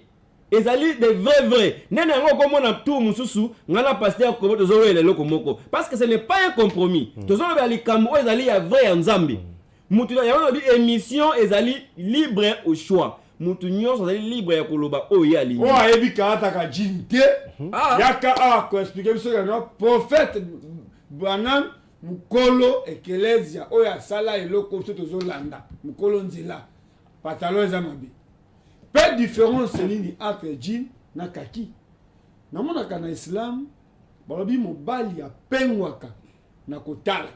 [SPEAKER 4] ezali de vrai nene yango komona tout mususu ngana pasteur ko tozoloela loko moko parce que ce n'est pas un compromis tozoloba likambu oyo ezali ya vrai ya nzambe mutu ya yango émission ezali libre au choix. Mutu nyonso azali libre ya koloba oyo ya lingi.
[SPEAKER 1] O ayebi karata ka jinte. Yaka ko expliquer biso na prophète Branham mukolo ekelezia oyo asala eloko biso tozolanda. Mukolo nzela. Pantalon eza mabe. Pe différence nini entre jean na kaki. Na mona kana Islam balobi mobali ya pengwaka na kotala.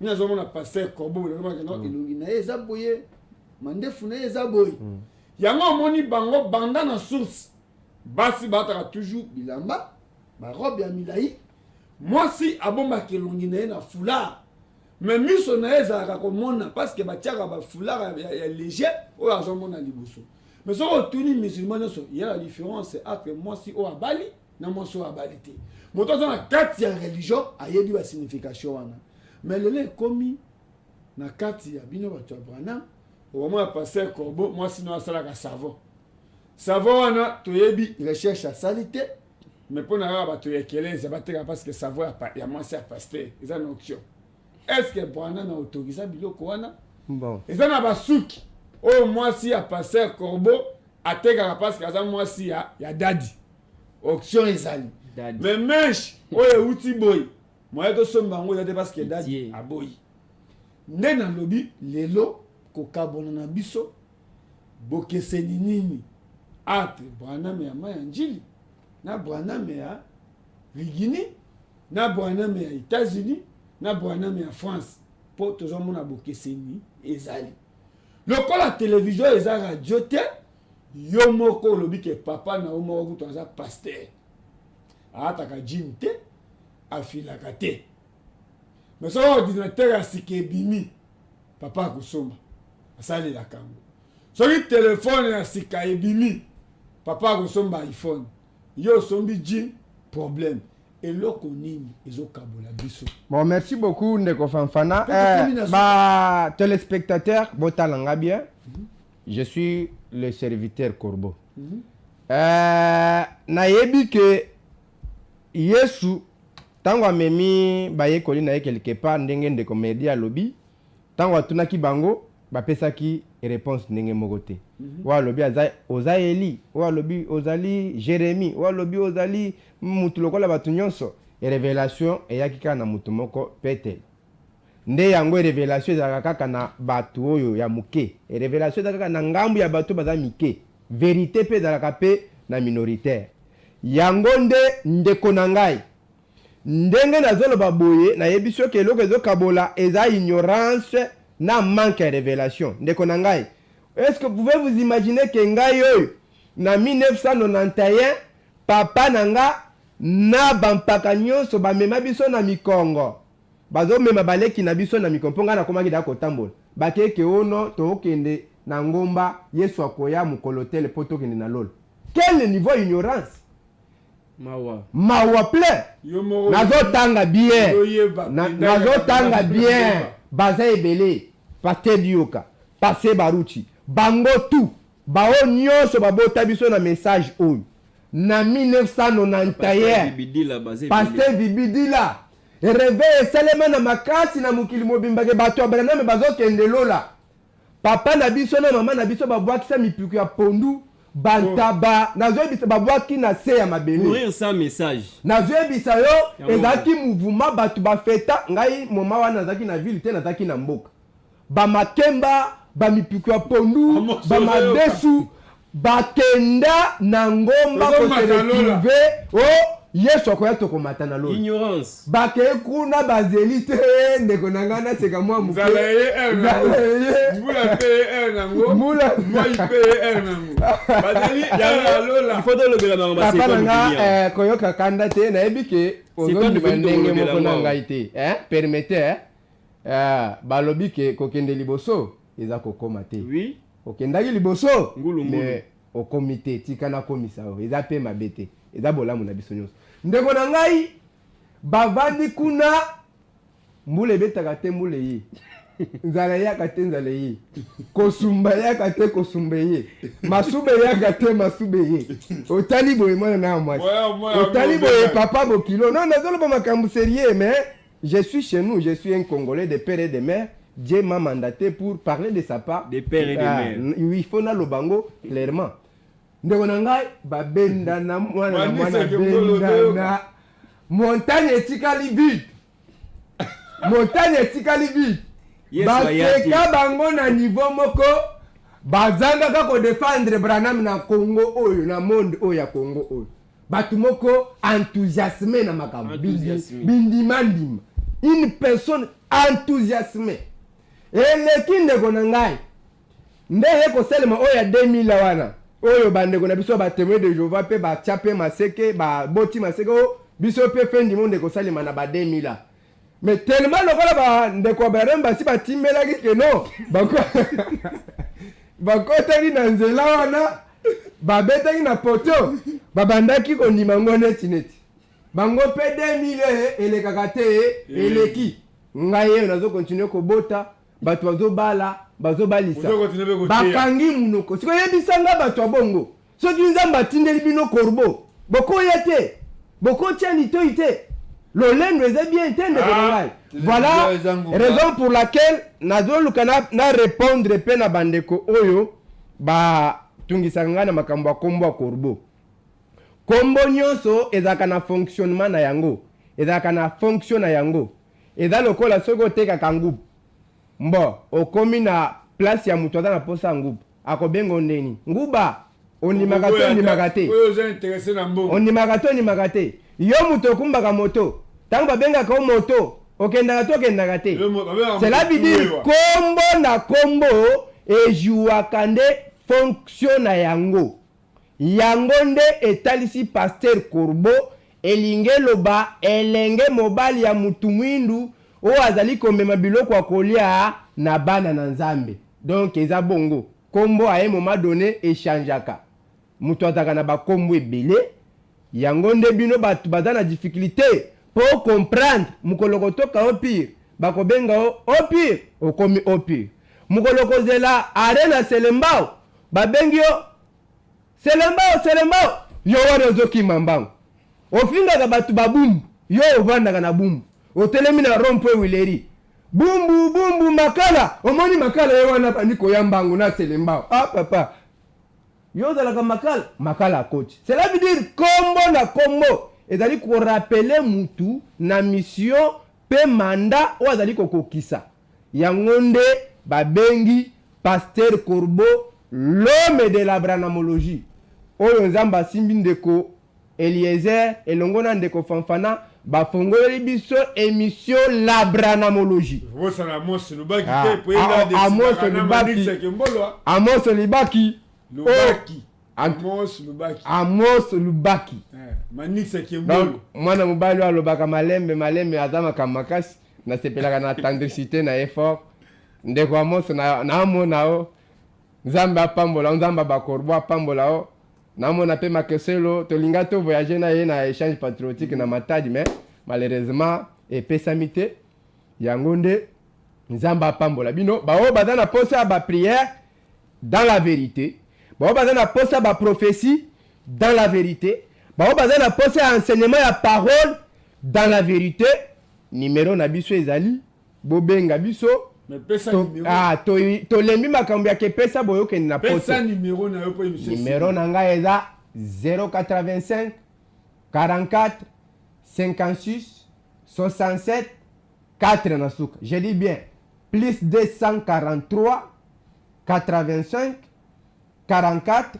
[SPEAKER 1] Mina zo mona passer korbo na mona elongi na eza boye. Mandefu na eza boye. Yango moni bango banda na source. Basi bataka toujours bilamba, ba robe ya milai. Mwasi abomba kelongi na na foulard. Mais miso na eza ka komona parce que batiaka ba foulard ya léger o azomona liboso. Mais so otuni musulman so, il y a la différence entre mwasi o abali na mwasi o abalite. Moto na kati ya religion ayebi ba signification wana. Mais lele komi na kati ya bino ba Branham. Au moment où passer corbeau, moi sinon ça la savon. Savon on a tu yebi recherche à salité, mais pour n'avoir pas tu yekelé, c'est pas très parce que savon y a moi c'est à passer, ils ont une option. Est-ce que Branham a autorisé biloko wana?
[SPEAKER 2] Bon.
[SPEAKER 1] Ils ont ba souki. Oh moi si à passer corbeau, à tega parce que ça moi si y a daddy. Option ezali. Mais mèche, oh outil boy. Moi to somba ngo ya parce que daddy a boy. Nena lobi lelo kokabona na biso bokeseni nini ate Branham ya mayanjili na Branham ya Rigini na Branham ya États-Unis na Branham ya France po tozomona bokeseni ezali lokola télévision eza radio te yo moko lobi ke papa na omo ko toza pasteur ataka jin te afilaka te mais so ordinateur asikebimi papa kusomba asali la kango. Soki téléphone na sika ebimi papa kosomba iPhone. Yo sombi jin problème. Et loko nini ezokabola biso.
[SPEAKER 2] Bon, merci beaucoup Ndeko Fanfana. Téléspectateurs, botalanga bien. Je suis le serviteur Corbeau. nayebi ke Yesu tango amemi bayekoli na ye quelque part ndenge ndeko Medi alobi tango atunaki bango bapesaki réponse ndenge moko te wa alobi oza Eli wa alobi ozali Jérémie wa alobi ozali mutu lokola bato nyonso révélation eyaki kaka na mutu moko Petelo nde yango révélation ezalaka kaka na bato oyo ya muke révélation ezalaka kaka na ngambu ya bato baza mike vérité mpe ezalaka mpe na minoritaire yango nde ndeko na ngai ndenge nazoloba boye nayebi soki eloko ezokabola eza ignorance na manque ya révélation ndeko na ngai. Est-ce que vous pouvez vous imaginer que ngai oyo na 1991 papa nanga na bampaka nyonso bamema biso na mikongo bazomema baleki na biso na mikongo mponga na komaki da kotambola bakeke ono tokende na ngomba Yesu akoya mukolo tele po tokende na lolo. Quel niveau ignorance mawa plein nazotanga bien nazotanga bien baza ebele Pasteur Dioka Pasteur Baruchi bango tu bao nyonso babota biso na message oyo na 1991 Pasteur Bibidila réveil esalema na makasi na mokili mobimba ke bato Abraham bazokende lola papa na biso na mama na biso babwakisa mipiku ya pondu bantaba nazoyebisa babwaki na se ya mabele
[SPEAKER 4] courir sans message
[SPEAKER 2] nazoyebisa yo ezalaki mouvement bato bafeta ngai moma wana nazalaki na ville te nazalaki na mboka bamakemba bamipiku ya pondu bamadesu bakenda na ngomba koseretrouve o Yesu akoya tokomata na lolo
[SPEAKER 4] ignorance
[SPEAKER 2] bake kuna bazeli te ndeko na ngana seka mwa muke
[SPEAKER 1] mula PR nango mula moi PR nango bazeli ya lola
[SPEAKER 4] il faut de le gouvernement ba
[SPEAKER 2] c'est comme koyoka kanda te na ebike ozondi bandenge moko na ngai te permettez balobi ke kokende liboso eza kokoma te
[SPEAKER 4] oui
[SPEAKER 2] okendaki liboso
[SPEAKER 4] mais
[SPEAKER 2] au comité tika na komisa eza pe mabete eza bolamu na biso nyonso ndeko na ngai bavandi kuna mbule betaka te mbule ye nzala yaka te nzala ye kosumba yaka te kosumba ye masube yaka te masube ye otali boye mwana na mwasi otali boye papa bokilo non nazoloba makambo sérieux mais je suis chez nous je suis un Congolais de père et de mère. Dieu m'a mandaté pour parler de sa part
[SPEAKER 4] des pères et des mères.
[SPEAKER 2] Il faut na lobango clairement. Ndeko na ngai babenda na mwana benda na montagne etikali vide. Montagne etikali vide. Baseka bango na niveau moko bazanga kako défendre Branham na Congo oyo na monde oyo ya Congo oyo. Batu moko enthousiasmé na makambo bindimandima. Une personne enthousiasmée. Eleki ndeko na ngai ndeye koselema oyo ya 2000 wana oyo bandeko na biso ba témoin de Jéhovah pe ba tiape maseke ba boti maseke o biso pe fendi monde kosalema na ba 2000 mais tellement lokola ba ndeko ba remba si ba timelaki ke no bakotaki na nzela wana babetaki na poto babandaki kondima ngo neti bango pe 2000 elekaka te eleki ngai nazo continuer kobota bato bazobalisa bakangi munoko siko yebisanga bato abongo soki nzambe atindeli bino korbo bokoya te bokotia litoi te lolendo eza bien te ndeko na ngai voilà raison pour laquelle nazoluka na répondre pe na bandeko oyo batungisaka ngai na makambo ya kombo ya korbo kombo nyonso ezalaka na fonctionnement na yango ezalaka na fonction na yango eza lokola soki otekaka ngubu mbo okomi na place ya moto aza na posa ya ngubu akobenga ndeni nguba ondimaka te ondimaka te yo moto okumbaka moto ntango babengaka o moto okendaka te okendaka te cela veut dire kombo na kombo ejuwaka nde fonction na yango yango nde etalisi Pasteur Corbo elinge loba elenge mobali ya mutu mwindu o azali komema biloko ya kolia na bana na nzambe donc eza bongo kombo a un moment donné échangeaka mutu ataka na bakombo ebele yango nde bino batu baza na difficulté pour comprendre mukolo kotoka au pire bakobenga au pire okomi au pire mukolo kozela arena selembao babengi yo selembao yo wana ozokima mbangu ofingaka bato babumbu yo ovandaka na bumbu otelemi na rond-point Wileri bumbu makala omoni makala yo wana bandi koya mbangu na selembao papa yo ozalaka makala akoti cela veut dire kombo na kombo ezali korapele mutu na mission pe manda oyo azali kokokisa yango nde babengi Pasteur Corbeau l'homme de la branamologie oyo nzambe asimbi ndeko Eliezer elongo na ndeko Fanfana bafongoli biso émission la branamologie Amos Lubaki donc mwana mobali alobaka malembe azamaka makasi nasepelaka na tendricité na effort ndeko Amos naamona o nzambe apambola nzambe bakorbo apambola o naamona mpe makeselo tolinga to voyager na ye na échange patriotique na Matadi mais malheureusement epesami te yango nde nzambe apambola bino bao baza na posa ya baprière dans la vérité bao baza na posa ya baprophétie dans la vérité bao baza na posa ya enseignement ya parole dans la vérité numéro na biso ezali bobenga biso tolembi makambo ya kepesa boyokende na posa numéro na ngai eza 085 44 56 67 4 na suka je dis bien plus 243 85 44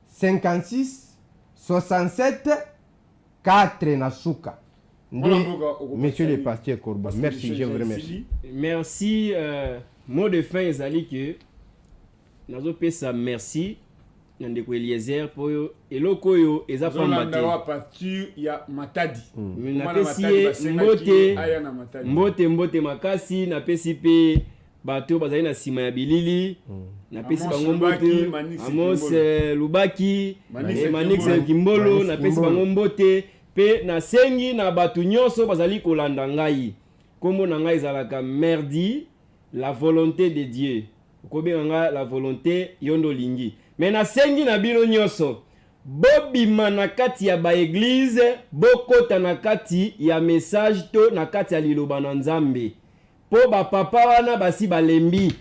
[SPEAKER 2] 56 67 4 na suka. Monsieur le pasteur Corbeau, merci, je vous remercie.
[SPEAKER 4] Merci. Mot de fin ezali que nazo pesa merci ndeko Eliezer po eloko yo eza pambate
[SPEAKER 1] partir ya Matadi.
[SPEAKER 4] Na pesi mbote makasi na pesi pe bato bazali na sima ya bilili na pesi bango mbote Amos Lubaki Manix Kimbolo na pesi bango mbote pe na sengi na batu nyonso bazali kolanda ngai kombo na ngai ezalaka merdi la volonté de Dieu kobenga la volonté yondo lingi mais na sengi na bino nyonso bobima na kati ya ba église bokota na kati ya message to na kati ya liloba na Nzambe po ba papa wana basi balembi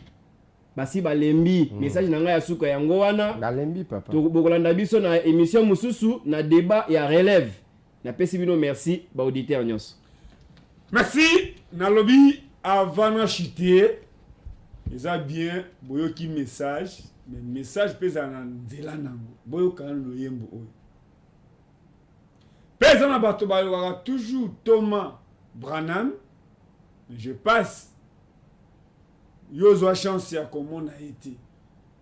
[SPEAKER 4] message na ngai ya suka yango wana
[SPEAKER 2] balembi papa
[SPEAKER 4] to bokolanda biso na émission mususu na débat ya relève na pesi bino merci ba auditeur nyonso
[SPEAKER 1] merci na lobby avant na chiter eza bien boyoki message mais message pesa na nzela nango boyoka na loyembo oyo pesa na bato bayokaka toujours Thomas Branham je passe yozwa chance ya komona ete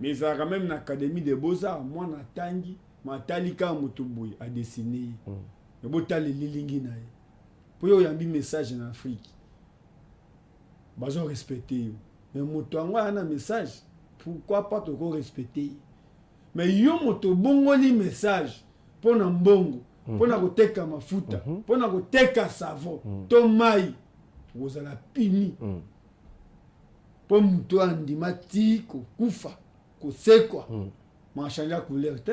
[SPEAKER 1] mais ezalaka même na académie de beaux-arts mwana tangi matalika moto boye a dessiner botala lilingi na ye po yo yambi message na Afrique bazo respecter yo mais moto yango ana message pourquoi pas te respecter mais yo moto bongoli message pona mbongo pona koteka mafuta pona koteka savon to mai ozala pini po moto andima ti kokufa kosekwa machanja ya couleur te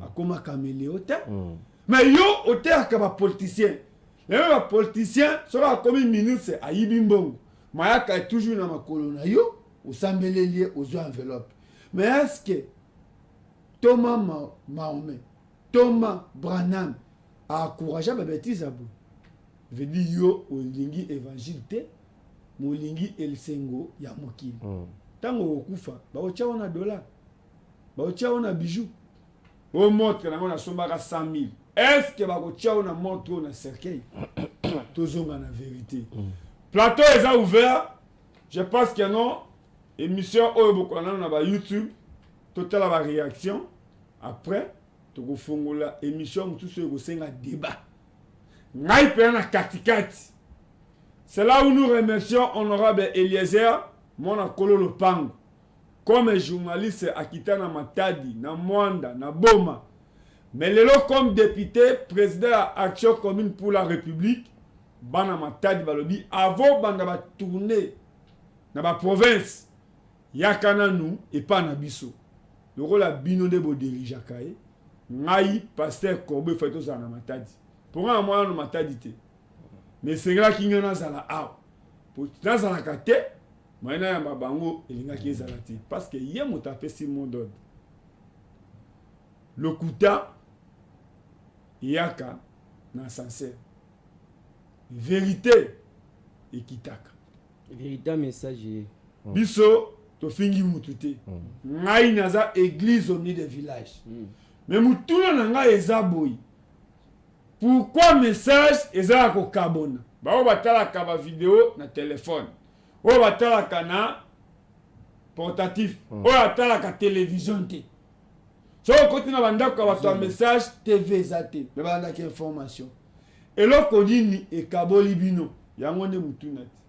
[SPEAKER 1] akoma caméléo te mais yo oteaka bapoliticien lelo bapoliticien soki akomi ministre ayibi mbongo mayaka toujours na makolo na yo osambeleli ozwa enveloppe mais est-ce que Thomas Mahomet Thomas Branham a encouragé babétise abo veut dire yo olingi évangile te molingi elsengo ya mokili tango okufa baotia wana dollar baotia wana bijou o montre na ngona sombaka 100 000 est-ce que bakotia wana montre na cercueil tozonga na vérité plateau est ouvert je pense que non émission oyo bokolana na ba YouTube total la réaction après tokofongola émission mutuso ekosenga débat ngai pe na katikati. C'est là où nous remercions honorable Eliezer mona kololo pango comme journaliste akitana Matadi na Mwanda na Boma mais lelo comme député président à Action Commune pour la République bana Matadi balobi avant banda ba tourner na ba province yakana nous et pas na biso le rôle a bino de bo dirija kae ngai pasteur Corbeau fait tout ça na matadi pour un mois na matadi te mais c'est là qui ngana zala a pour dans zala kate maina ya mabango elinga ki ezala te parce que yé mo tapé si mon d'ordre le kuta yaka na sincère vérité ekitaka
[SPEAKER 4] véritable message
[SPEAKER 1] biso to fingi mutu te ngai naza église omni de village mais mutuna na ngai eza boyi pourquoi message eza ko kabona ba batalaka ba vidéo na téléphone o batalaka na portatif o batalaka télévision te so kotina bandako ba to message TV eza te mais bandaka information eloko nini ekaboli bino yango nde mutuna te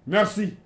[SPEAKER 1] merci.